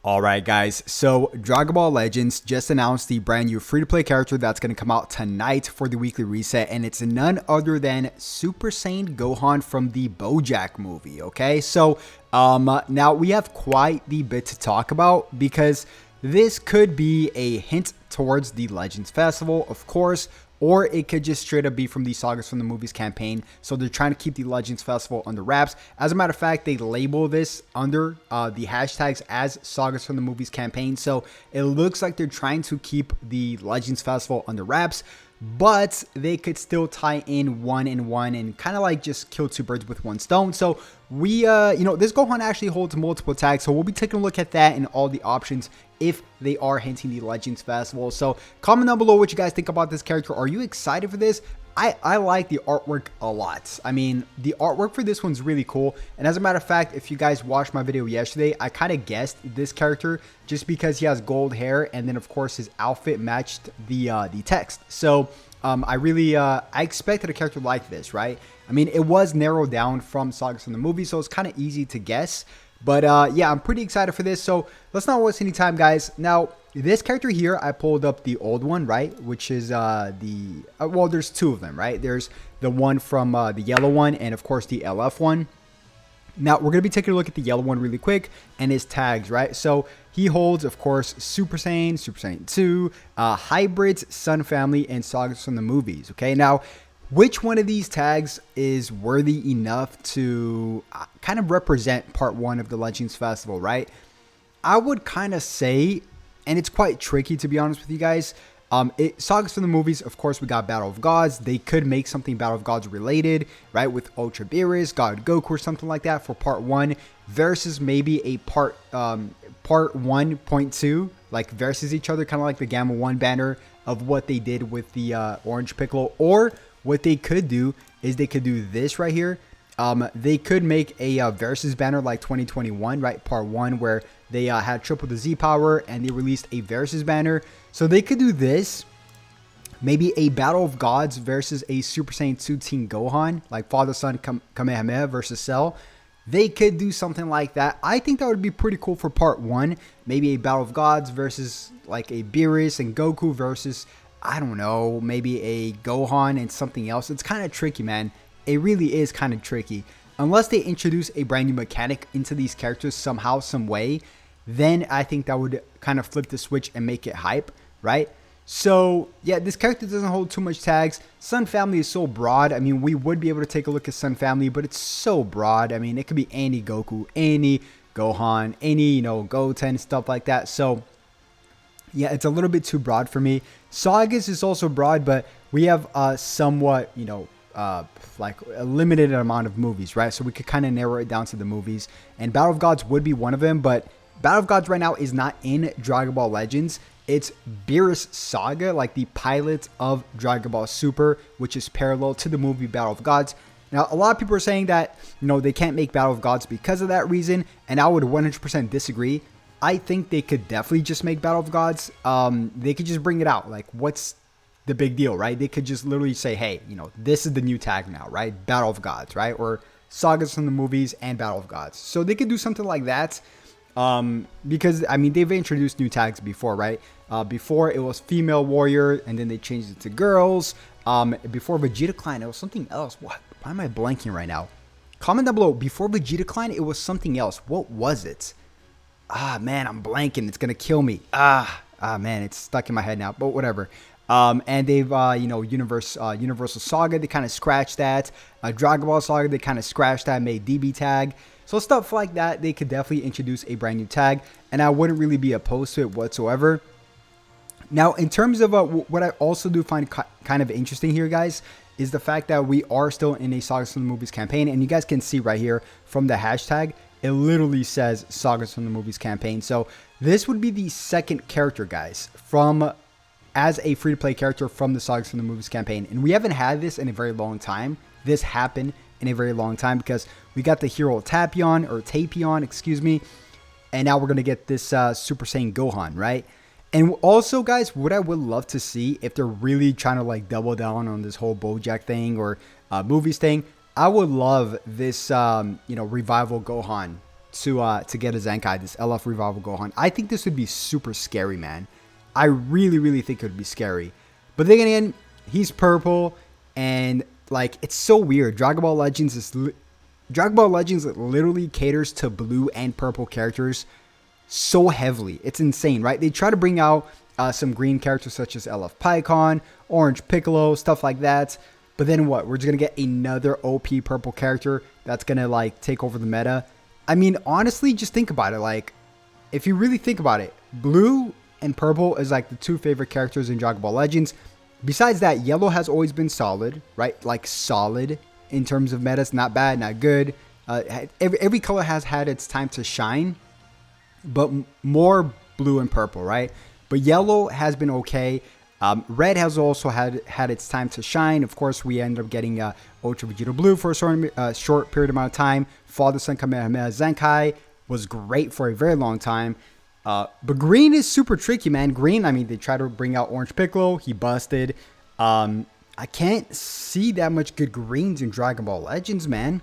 Alright guys, so Dragon Ball Legends just announced the brand new free-to-play character that's going to come out tonight for the weekly reset, and it's none other than Super Saiyan Gohan from the BoJack movie, okay? So, now we have quite the bit to talk about because this could be a hint towards the Legends Festival, of course, or it could just straight up be from the Sagas from the Movies campaign. So they're trying to keep the Legends Festival under wraps. As a matter of fact, they label this under the hashtags as Sagas from the Movies campaign. So it looks like they're trying to keep the Legends Festival under wraps, but they could still tie in one and one and kind of like just kill two birds with one stone. So we, this Gohan actually holds multiple tags. So we'll be taking a look at that and all the options if they are hinting the Legends Festival. So comment down below what you guys think about this character. Are you excited for this? I like the artwork a lot. I mean, the artwork for this one's really cool. And as a matter of fact, if you guys watched my video yesterday, I kind of guessed this character just because he has gold hair. And then, of course, his outfit matched the text. So I expected a character like this, right? I mean, it was narrowed down from Sagas from the movie, so it's kind of easy to guess. But yeah, I'm pretty excited for this. So let's not waste any time, guys. Now, this character here, I pulled up the old one, right? Which is well, there's two of them, right? There's the one from the yellow one and, of course, the LF one. Now, we're going to be taking a look at the yellow one really quick and his tags, right? So he holds, of course, Super Saiyan, Super Saiyan 2, Hybrids, Sun Family, and Sagas from the Movies, okay? Now, which one of these tags is worthy enough to kind of represent part one of the Legends Festival, right? I would kind of say, and it's quite tricky to be honest with you guys, Sagas from the Movies, of course, we got Battle of Gods. They could make something Battle of Gods related, right? With Ultra Beerus, God Goku, or something like that for part one versus maybe a part 1.2, like versus each other, kind of like the Gamma 1 banner of what they did with the Orange Piccolo. Or what they could do is they could do this right here. They could make a versus banner like 2021, right? Part 1 where they had triple the Z power and they released a versus banner. So they could do this. Maybe a Battle of Gods versus a Super Saiyan 2 Team Gohan, like Father Son Kamehameha versus Cell. They could do something like that. I think that would be pretty cool for part 1. Maybe a Battle of Gods versus like a Beerus and Goku versus, I don't know, maybe a Gohan and something else. It's kind of tricky, man. It really is kind of tricky. Unless they introduce a brand new mechanic into these characters somehow, some way, then I think that would kind of flip the switch and make it hype, right? So, yeah, this character doesn't hold too much tags. Sun Family is so broad. I mean, we would be able to take a look at Sun Family, but it's so broad. I mean, it could be any Goku, any Gohan, any, Goten, stuff like that. So, yeah, it's a little bit too broad for me. Sagas is also broad, but we have somewhat, like a limited amount of movies, right? So we could kind of narrow it down to the movies. And Battle of Gods would be one of them, but Battle of Gods right now is not in Dragon Ball Legends. It's Beerus Saga, like the pilot of Dragon Ball Super, which is parallel to the movie Battle of Gods. Now, a lot of people are saying that, they can't make Battle of Gods because of that reason, and I would 100% disagree. I think they could definitely just make Battle of Gods. They could just bring it out. Like, what's the big deal, right? They could just literally say, hey, this is the new tag now, right? Battle of Gods, right? Or Sagas from the Movies and Battle of Gods. So they could do something like that. Because, I mean, they've introduced new tags before, right? Before it was female warrior, and then they changed it to girls. Before Vegeta Clan, it was something else. What? Why am I blanking right now? Comment down below. Before Vegeta Clan, it was something else. What was it? Man, I'm blanking. It's gonna kill me. Man, it's stuck in my head now. But whatever. And they've, Universal Saga, they kind of scratched that. Dragon Ball Saga, they kind of scratched that, made DB tag. So stuff like that, they could definitely introduce a brand new tag, and I wouldn't really be opposed to it whatsoever. Now, in terms of what I also do find kind of interesting here, guys, is the fact that we are still in a Sagas from the Movies campaign, and you guys can see right here from the hashtag, it literally says Sagas from the Movies campaign. So this would be the second character, guys, as a free-to-play character from the Sagas from the Movies campaign. And we haven't had this in a very long time. This happened in a very long time because we got the hero Tapion, excuse me. And now we're going to get this Super Saiyan Gohan, right? And also, guys, what I would love to see if they're really trying to like double down on this whole BoJack thing or movies thing, I would love this, revival Gohan to get a Zenkai, this LF Revival Gohan. I think this would be super scary, man. I really think it would be scary. But then again, he's purple, and like it's so weird. Dragon Ball Legends literally caters to blue and purple characters so heavily. It's insane, right? They try to bring out some green characters such as LF Pycon, Orange Piccolo, stuff like that. But then what? We're just gonna get another OP purple character that's gonna like take over the meta. I mean, honestly, just think about it. Like, if you really think about it, blue and purple is like the two favorite characters in Dragon Ball Legends. Besides that, yellow has always been solid, right? Like solid in terms of metas, not bad, not good. Every color has had its time to shine, but more blue and purple, right? But yellow has been okay. Red has also had its time to shine. Of course, we ended up getting Ultra Vegeta Blue for a short period amount of time. Father Son Kamehameha Zenkai was great for a very long time. But green is super tricky, man. Green, I mean, they tried to bring out Orange Piccolo. He busted. I can't see that much good greens in Dragon Ball Legends, man.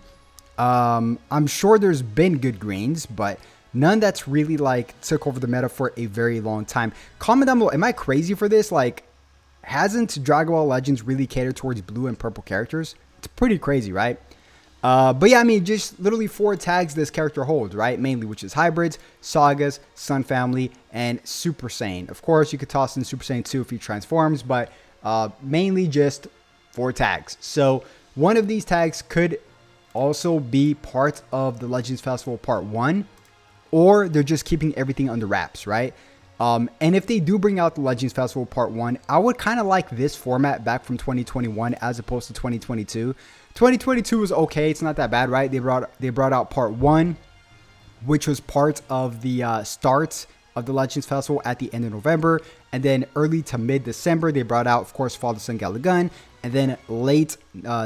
I'm sure there's been good greens, but none that's really like took over the meta for a very long time. Comment down below, am I crazy for this? Like, hasn't Dragon Ball Legends really catered towards blue and purple characters? It's pretty crazy, right? But yeah, I mean, just literally 4 tags this character holds, right? Mainly, which is hybrids, sagas, Sun Family, and Super Saiyan. Of course, you could toss in Super Saiyan 2 if he transforms, but mainly just 4 tags. So one of these tags could also be part of the Legends Festival Part 1, or they're just keeping everything under wraps, right? And if they do bring out the Legends Festival Part 1, I would kind of like this format back from 2021 as opposed to 2022. 2022 was okay. It's not that bad, right? They brought out Part 1, which was part of the start of the Legends Festival at the end of November. And then early to mid-December, they brought out, of course, Father Son Galagun. And then late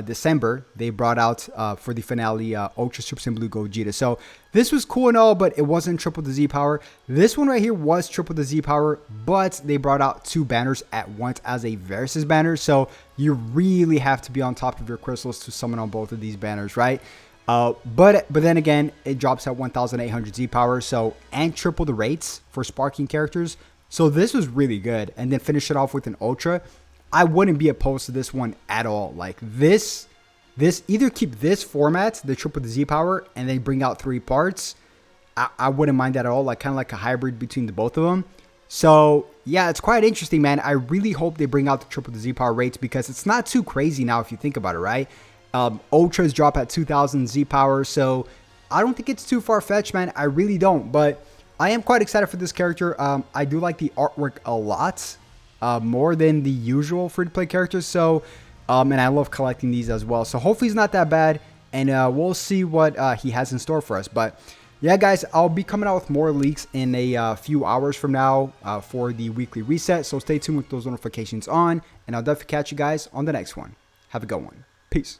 December, they brought out for the finale Ultra Super Saiyan Blue Gogeta. So this was cool and all, but it wasn't triple the Z power. This one right here was triple the Z power, but they brought out 2 banners at once as a versus banner. So you really have to be on top of your crystals to summon on both of these banners, right? But then again, it drops at 1,800 Z power, so and triple the rates for sparking characters. So this was really good. And then finish it off with an Ultra. I wouldn't be opposed to this one at all. Like this either keep this format, the triple the Z power, and then bring out 3 parts. I wouldn't mind that at all. Like kind of like a hybrid between the both of them. So yeah, it's quite interesting, man. I really hope they bring out the triple the Z power rates because it's not too crazy now if you think about it, right? Ultras drop at 2,000 Z power, so I don't think it's too far-fetched, man. I really don't, but I am quite excited for this character. I do like the artwork a lot. More than the usual free-to-play characters. So, and I love collecting these as well. So hopefully he's not that bad, and we'll see what he has in store for us. But yeah, guys, I'll be coming out with more leaks in a few hours from now for the weekly reset. So stay tuned with those notifications on, and I'll definitely catch you guys on the next one. Have a good one. Peace.